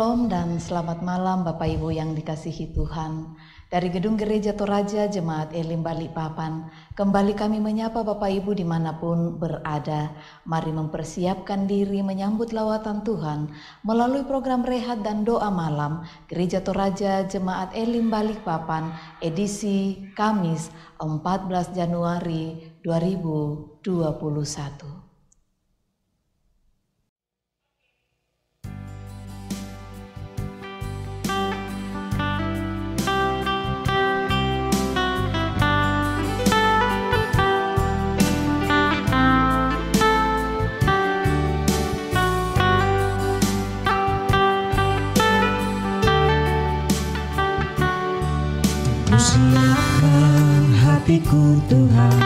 Shalom dan selamat malam Bapak Ibu yang dikasihi Tuhan. Dari Gedung Gereja Toraja Jemaat Elim Balikpapan, kembali kami menyapa Bapak Ibu dimanapun berada. Mari mempersiapkan diri menyambut lawatan Tuhan melalui program Rehat dan Doa Malam Gereja Toraja Jemaat Elim Balikpapan edisi Kamis 14 Januari 2021. Siapkan hatiku Tuhan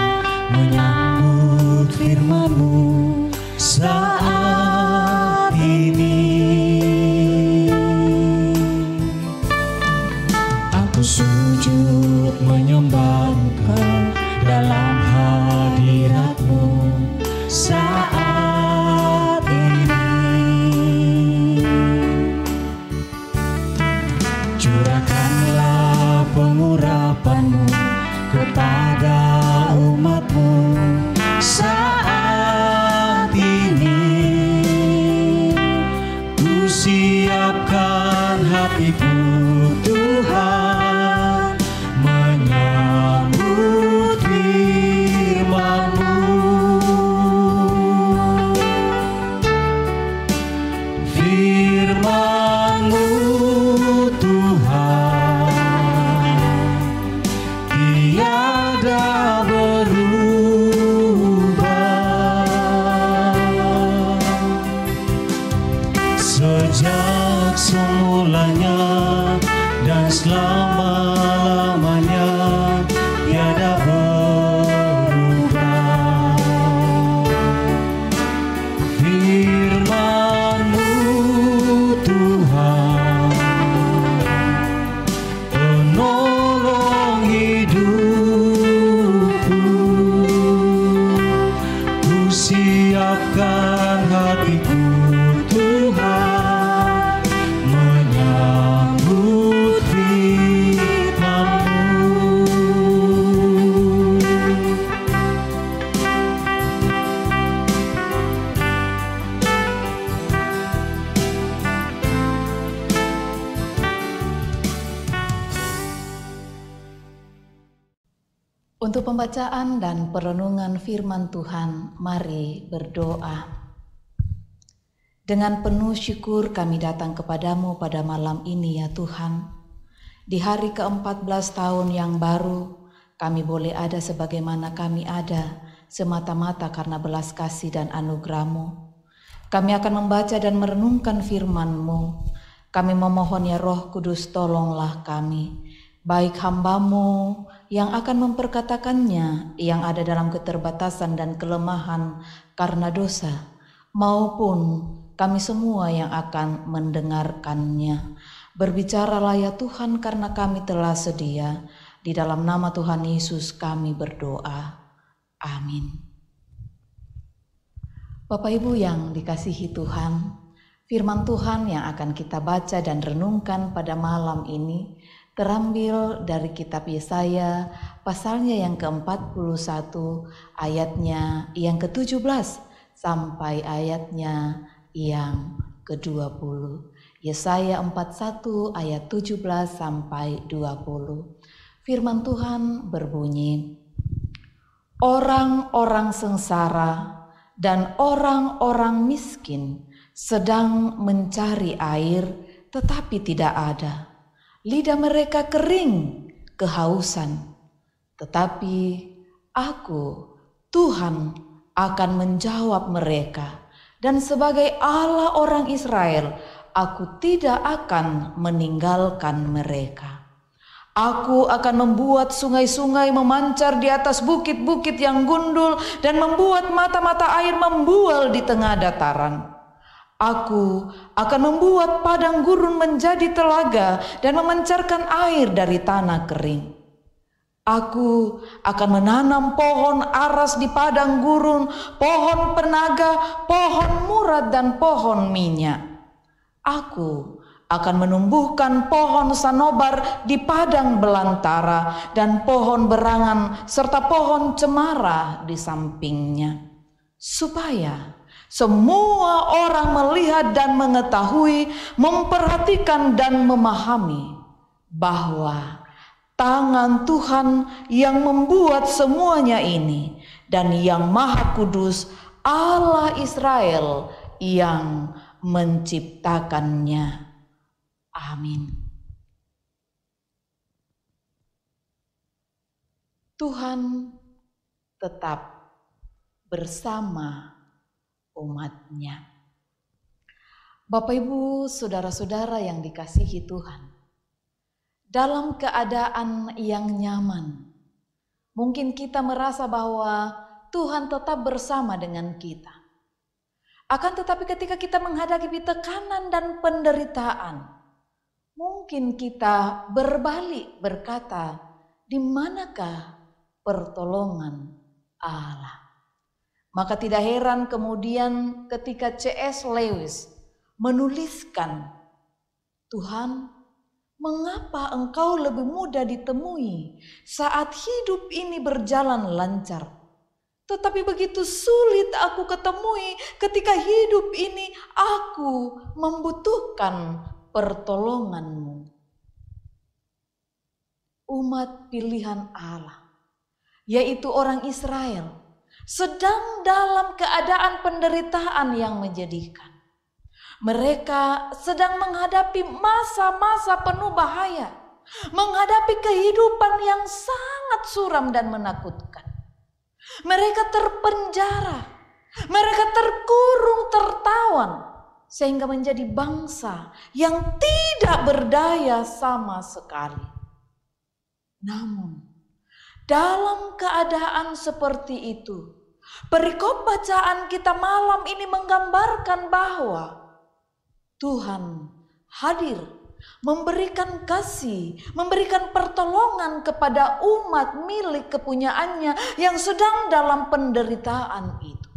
menyambut firman-Mu saat ini. Aku sujud menyembah Engkau dalam hadirat-Mu saat ini. Curahkanlah pengurapan-Mu kepada umat-Mu saat ini. Ku siapkan hatiku Tuhan menyambut firman-Mu. Firman-Mu tiada berubah sejak semulanya dan selama-lamanya, tiada berubah. Firman-Mu Tuhan penolong hidupku. Ku siapkan hatiku Tuhan menyambut firman-Mu. Untuk pembacaan dan perenungan firman Tuhan, mari berdoa. Dengan penuh syukur kami datang kepadamu pada malam ini ya Tuhan. Di hari ke-14 tahun yang baru, kami boleh ada sebagaimana kami ada, semata-mata karena belas kasih dan anugerah-Mu. Kami akan membaca dan merenungkan firman-Mu. Kami memohon ya Roh Kudus, tolonglah kami, baik hamba-Mu yang akan memperkatakannya yang ada dalam keterbatasan dan kelemahan karena dosa, maupun kami semua yang akan mendengarkannya. Berbicaralah ya Tuhan, karena kami telah sedia. Di dalam nama Tuhan Yesus kami berdoa. Amin. Bapak Ibu yang dikasihi Tuhan, firman Tuhan yang akan kita baca dan renungkan pada malam ini terambil dari kitab Yesaya pasalnya yang ke-41 ayatnya yang ke-17 sampai ayatnya yang ke-20. Yesaya 41 ayat 17 sampai 20. Firman Tuhan berbunyi, orang-orang sengsara dan orang-orang miskin sedang mencari air tetapi tidak ada. Lidah mereka kering kehausan, tetapi Aku, Tuhan, akan menjawab mereka, dan sebagai Allah orang Israel, Aku tidak akan meninggalkan mereka. Aku akan membuat sungai-sungai memancar di atas bukit-bukit yang gundul dan membuat mata-mata air membual di tengah dataran. Aku akan membuat padang gurun menjadi telaga dan memancarkan air dari tanah kering. Aku akan menanam pohon aras di padang gurun, pohon penaga, pohon murad dan pohon minyak. Aku akan menumbuhkan pohon sanobar di padang belantara dan pohon berangan serta pohon cemara di sampingnya, supaya semua orang melihat dan mengetahui, memperhatikan dan memahami bahwa tangan Tuhan yang membuat semuanya ini dan yang Maha Kudus Allah Israel yang menciptakannya. Amin. Tuhan tetap bersama umatnya. Bapak, Ibu, saudara-saudara yang dikasihi Tuhan, dalam keadaan yang nyaman, mungkin kita merasa bahwa Tuhan tetap bersama dengan kita. Akan tetapi ketika kita menghadapi tekanan dan penderitaan, mungkin kita berbalik berkata, di manakah pertolongan Allah? Maka tidak heran kemudian ketika C.S. Lewis menuliskan, Tuhan, mengapa engkau lebih mudah ditemui saat hidup ini berjalan lancar, tetapi begitu sulit aku ketemui ketika hidup ini aku membutuhkan pertolonganmu. Umat pilihan Allah, yaitu orang Israel, sedang dalam keadaan penderitaan yang menyedihkan. Mereka sedang menghadapi masa-masa penuh bahaya, menghadapi kehidupan yang sangat suram dan menakutkan. Mereka terpenjara, mereka terkurung, tertawan, sehingga menjadi bangsa yang tidak berdaya sama sekali. Namun, dalam keadaan seperti itu, perikop bacaan kita malam ini menggambarkan bahwa Tuhan hadir, memberikan kasih, memberikan pertolongan kepada umat milik kepunyaannya yang sedang dalam penderitaan itu.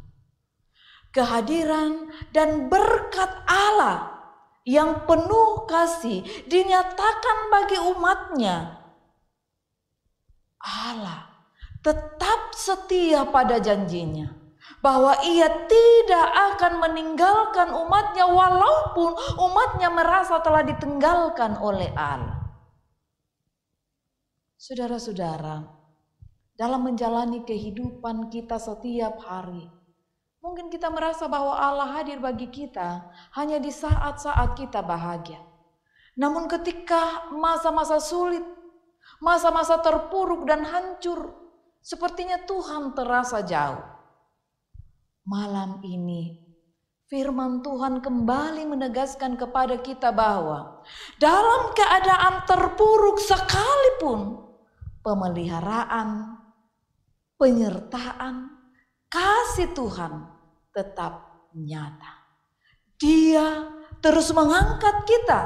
Kehadiran dan berkat Allah yang penuh kasih dinyatakan bagi umatnya. Allah tetap setia pada janjinya bahwa ia tidak akan meninggalkan umatnya walaupun umatnya merasa telah ditinggalkan oleh Allah. Saudara-saudara, dalam menjalani kehidupan kita setiap hari, mungkin kita merasa bahwa Allah hadir bagi kita hanya di saat-saat kita bahagia. Namun ketika masa-masa sulit, masa-masa terpuruk dan hancur, sepertinya Tuhan terasa jauh. Malam ini firman Tuhan kembali menegaskan kepada kita bahwa dalam keadaan terpuruk sekalipun, pemeliharaan, penyertaan, kasih Tuhan tetap nyata. Dia terus mengangkat kita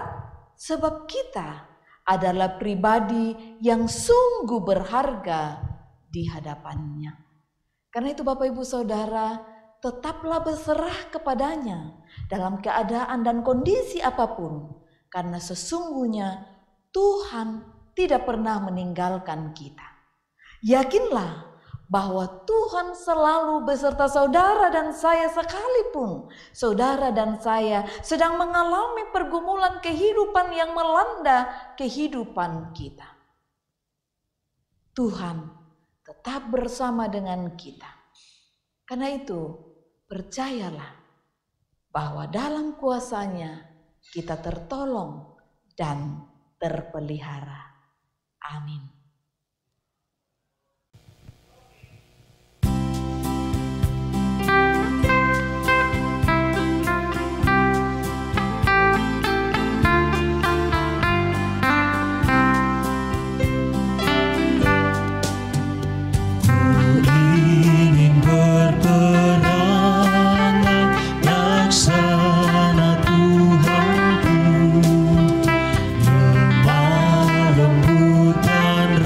sebab kita adalah pribadi yang sungguh berharga di hadapannya. Karena itu Bapak Ibu Saudara, tetaplah berserah kepadanya dalam keadaan dan kondisi apapun. Karena sesungguhnya Tuhan tidak pernah meninggalkan kita. Yakinlah bahwa Tuhan selalu beserta saudara dan saya sekalipun saudara dan saya sedang mengalami pergumulan kehidupan yang melanda kehidupan kita. Tuhan tetap bersama dengan kita. Karena itu percayalah bahwa dalam kuasa-Nya kita tertolong dan terpelihara. Amin. Lemah lembut dan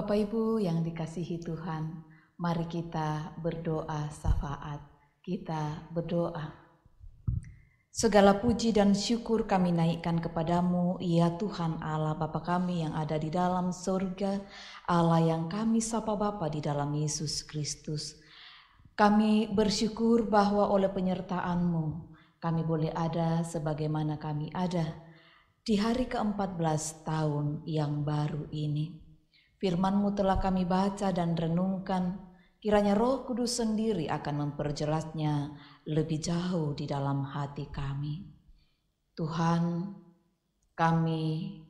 Bapak Ibu yang dikasihi Tuhan, mari kita berdoa syafaat. Kita berdoa. Segala puji dan syukur kami naikkan kepadamu, ya Tuhan Allah Bapa kami yang ada di dalam surga, Allah yang kami sapa Bapa di dalam Yesus Kristus. Kami bersyukur bahwa oleh penyertaan-Mu, kami boleh ada sebagaimana kami ada di hari ke-14 tahun yang baru ini. Firman-Mu telah kami baca dan renungkan, kiranya Roh Kudus sendiri akan memperjelasnya lebih jauh di dalam hati kami. Tuhan, kami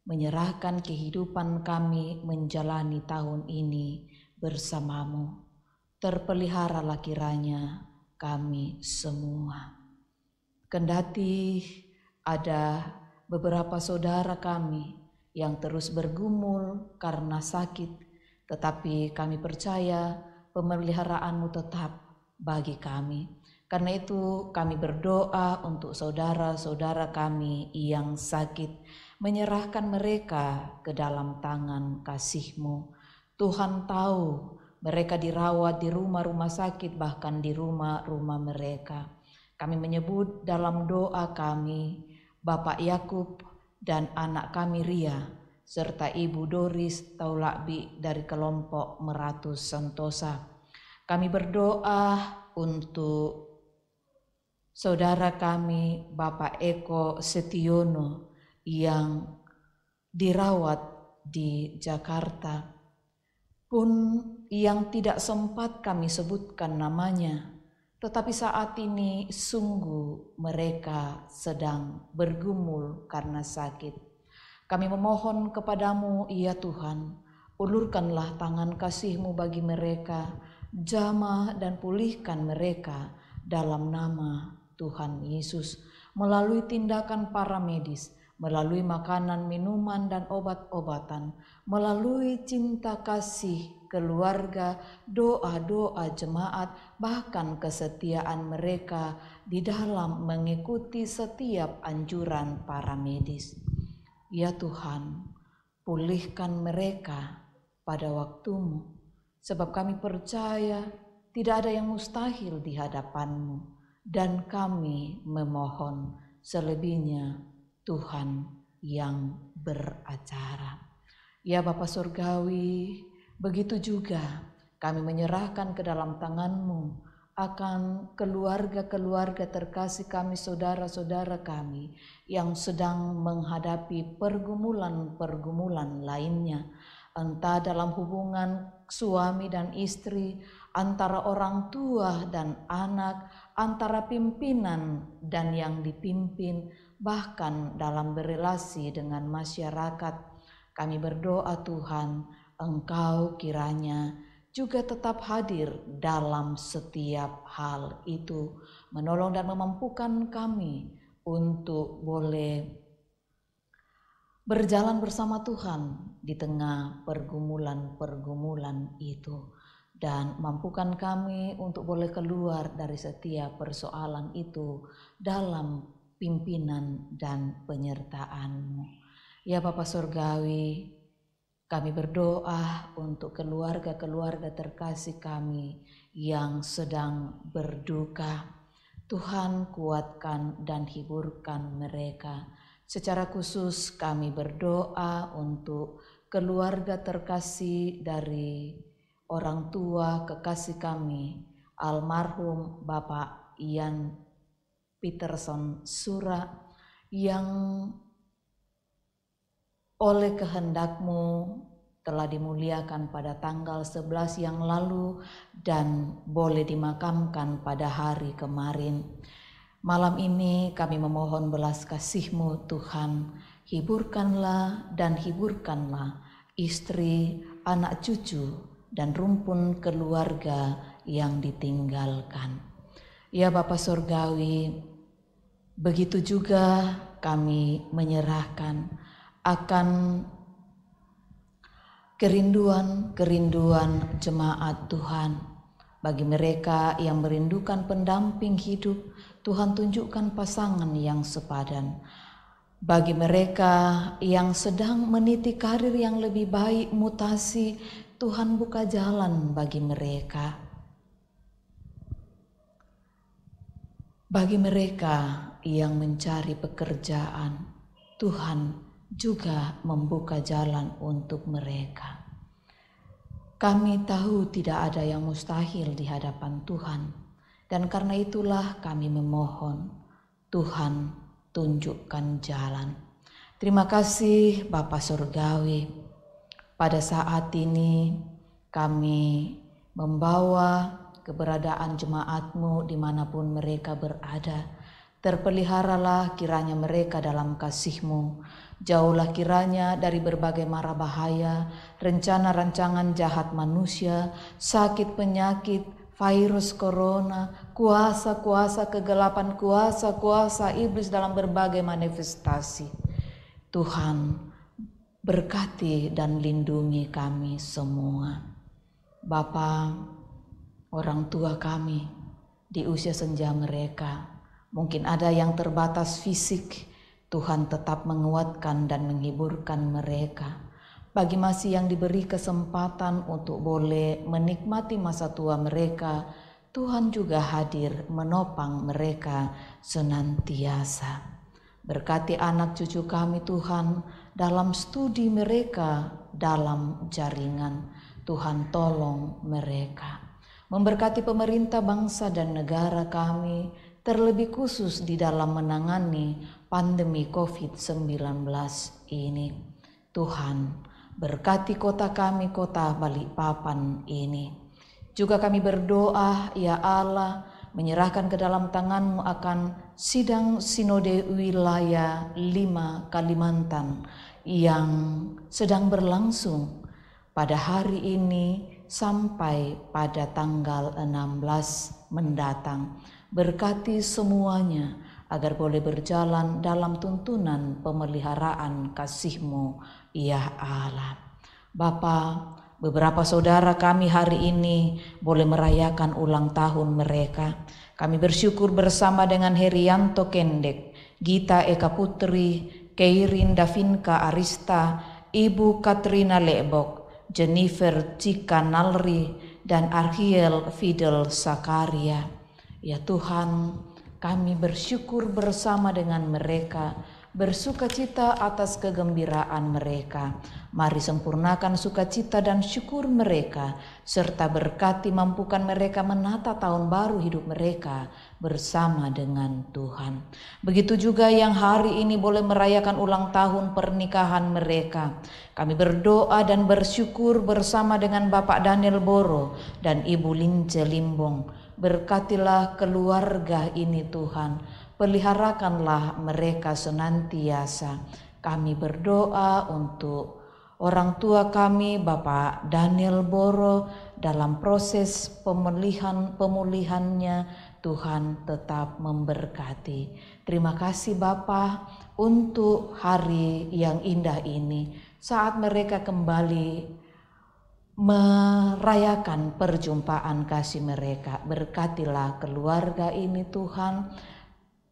menyerahkan kehidupan kami menjalani tahun ini bersama-Mu. Terpeliharalah kiranya kami semua. Kendati ada beberapa saudara kami yang terus bergumul karena sakit, tetapi kami percaya pemeliharaan-Mu tetap bagi kami. Karena itu kami berdoa untuk saudara-saudara kami yang sakit, menyerahkan mereka ke dalam tangan kasih-Mu. Tuhan tahu mereka dirawat di rumah-rumah sakit, bahkan di rumah-rumah mereka. Kami menyebut dalam doa kami Bapak Yakub dan anak kami Ria, serta Ibu Doris Taulakbi dari kelompok Meratus Sentosa. Kami berdoa untuk saudara kami Bapak Eko Setiono yang dirawat di Jakarta, pun yang tidak sempat kami sebutkan namanya, tetapi saat ini sungguh mereka sedang bergumul karena sakit. Kami memohon kepadamu, ya Tuhan, ulurkanlah tangan kasih-Mu bagi mereka, jamah dan pulihkan mereka dalam nama Tuhan Yesus, melalui tindakan para medis, melalui makanan, minuman, dan obat-obatan, melalui cinta kasih keluarga, doa-doa jemaat, bahkan kesetiaan mereka di dalam mengikuti setiap anjuran para medis. Ya Tuhan, pulihkan mereka pada waktu-Mu, sebab kami percaya tidak ada yang mustahil di hadapan-Mu, dan kami memohon selebihnya Tuhan yang beracara. Ya Bapa Surgawi, begitu juga kami menyerahkan ke dalam tangan-Mu akan keluarga-keluarga terkasih kami, saudara-saudara kami yang sedang menghadapi pergumulan-pergumulan lainnya, entah dalam hubungan suami dan istri, antara orang tua dan anak, antara pimpinan dan yang dipimpin, bahkan dalam berelasi dengan masyarakat. Kami berdoa Tuhan, Engkau kiranya juga tetap hadir dalam setiap hal itu, menolong dan memampukan kami untuk boleh berjalan bersama Tuhan di tengah pergumulan-pergumulan itu, dan mampukan kami untuk boleh keluar dari setiap persoalan itu dalam pimpinan dan penyertaan-Mu. Ya Bapa Surgawi, kami berdoa untuk keluarga-keluarga terkasih kami yang sedang berduka. Tuhan, kuatkan dan hiburkan mereka. Secara khusus kami berdoa untuk keluarga terkasih dari orang tua kekasih kami, almarhum Bapak Ian Peterson Sura, yang oleh kehendak-Mu telah dimuliakan pada tanggal 11 yang lalu dan boleh dimakamkan pada hari kemarin. Malam ini kami memohon belas kasih-Mu Tuhan, hiburkanlah dan hiburkanlah istri, anak cucu, dan rumpun keluarga yang ditinggalkan. Ya Bapa Surgawi, begitu juga kami menyerahkan akan kerinduan jemaat Tuhan. Bagi mereka yang merindukan pendamping hidup, Tuhan tunjukkan pasangan yang sepadan. Bagi mereka yang sedang meniti karir yang lebih baik, mutasi, Tuhan buka jalan bagi mereka. Bagi mereka yang mencari pekerjaan, Tuhan juga membuka jalan untuk mereka. Kami tahu tidak ada yang mustahil di hadapan Tuhan, dan karena itulah kami memohon, Tuhan tunjukkan jalan. Terima kasih Bapa Surgawi, pada saat ini kami membawa keberadaan jemaat-Mu dimanapun mereka berada. Terpeliharalah kiranya mereka dalam kasih-Mu. Jauhlah kiranya dari berbagai mara bahaya, rencana rancangan jahat manusia, sakit penyakit, virus corona, kuasa-kuasa kegelapan, kuasa-kuasa iblis dalam berbagai manifestasi. Tuhan, berkati dan lindungi kami semua. Bapa, orang tua kami di usia senja mereka, mungkin ada yang terbatas fisik, Tuhan tetap menguatkan dan menghiburkan mereka. Bagi masih yang diberi kesempatan untuk boleh menikmati masa tua mereka, Tuhan juga hadir menopang mereka senantiasa. Berkati anak cucu kami Tuhan dalam studi mereka, dalam jaringan. Tuhan tolong mereka. Memberkati pemerintah bangsa dan negara kami, terlebih khusus di dalam menangani pandemi COVID-19 ini. Tuhan, berkati kota kami, kota Balikpapan ini. Juga kami berdoa, ya Allah, menyerahkan ke dalam tangan-Mu akan sidang sinode wilayah 5 Kalimantan yang sedang berlangsung pada hari ini sampai pada tanggal 16 mendatang. Berkati semuanya agar boleh berjalan dalam tuntunan pemeliharaan kasih-Mu, ya Allah. Bapa, beberapa saudara kami hari ini boleh merayakan ulang tahun mereka. Kami bersyukur bersama dengan Herianto Kendek, Gita Eka Putri, Keirin Davinka Arista, Ibu Katrina Lebok, Jennifer Cika Nalri, dan Arhiel Fidel Sakaria. Ya Tuhan, kami bersyukur bersama dengan mereka, bersukacita atas kegembiraan mereka. Mari sempurnakan sukacita dan syukur mereka, serta berkati mampukan mereka menata tahun baru hidup mereka bersama dengan Tuhan. Begitu juga yang hari ini boleh merayakan ulang tahun pernikahan mereka. Kami berdoa dan bersyukur bersama dengan Bapak Daniel Boro dan Ibu Lince Limbong. Berkatilah keluarga ini Tuhan, peliharakanlah mereka senantiasa. Kami berdoa untuk orang tua kami Bapak Daniel Boro dalam proses pemulihannya, Tuhan tetap memberkati. Terima kasih Bapa untuk hari yang indah ini, saat mereka kembali merayakan perjumpaan kasih mereka. Berkatilah keluarga ini Tuhan,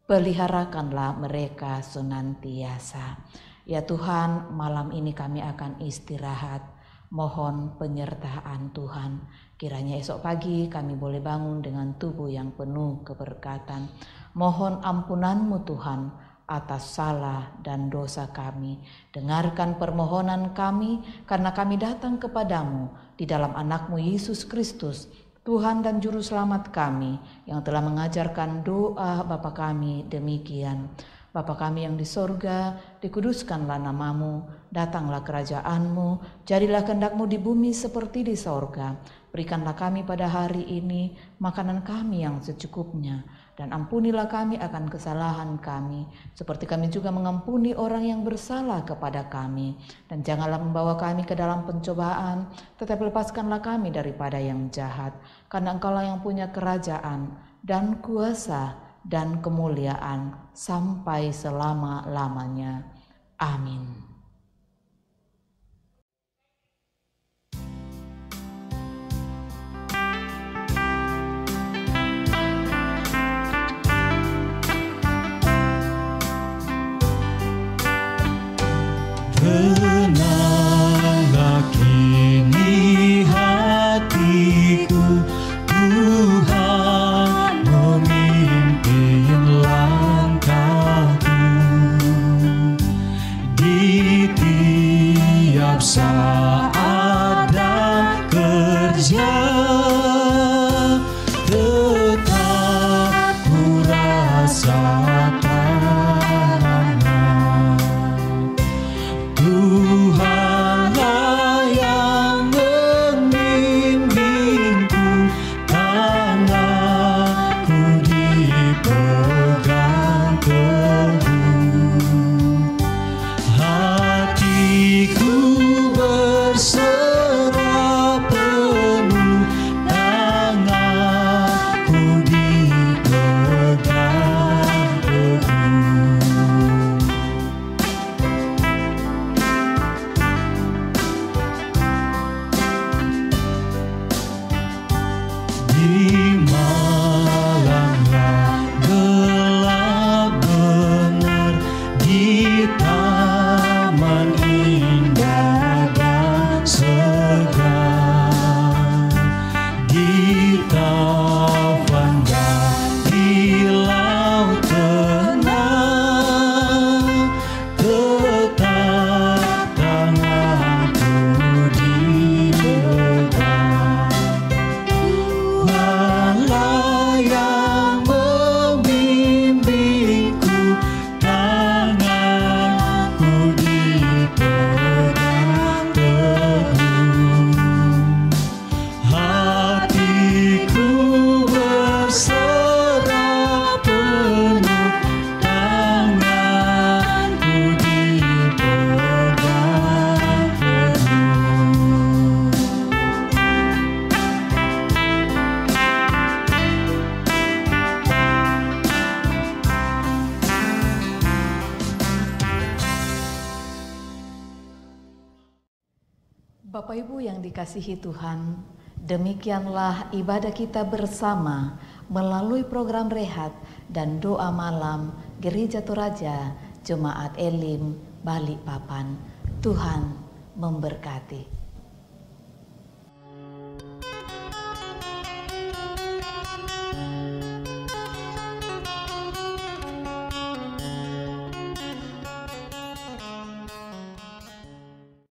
peliharakanlah mereka senantiasa. Ya Tuhan, malam ini kami akan istirahat, mohon penyertaan Tuhan. Kiranya esok pagi kami boleh bangun dengan tubuh yang penuh keberkatan. Mohon ampunan-Mu Tuhan atas salah dan dosa kami. Dengarkan permohonan kami, karena kami datang kepadamu di dalam anak-Mu Yesus Kristus, Tuhan dan Juru Selamat kami, yang telah mengajarkan doa Bapa kami demikian. Bapa kami yang di sorga, dikuduskanlah nama-Mu, datanglah kerajaan-Mu, jadilah kehendak-Mu di bumi seperti di sorga. Berikanlah kami pada hari ini makanan kami yang secukupnya, dan ampunilah kami akan kesalahan kami, seperti kami juga mengampuni orang yang bersalah kepada kami. Dan janganlah membawa kami ke dalam pencobaan, tetapi lepaskanlah kami daripada yang jahat. Karena Engkaulah yang punya kerajaan dan kuasa dan kemuliaan sampai selama-lamanya. Amin. Bapak Ibu yang dikasihi Tuhan, demikianlah ibadah kita bersama melalui program rehat dan doa malam Gereja Toraja Jemaat Elim Balikpapan. Tuhan memberkati.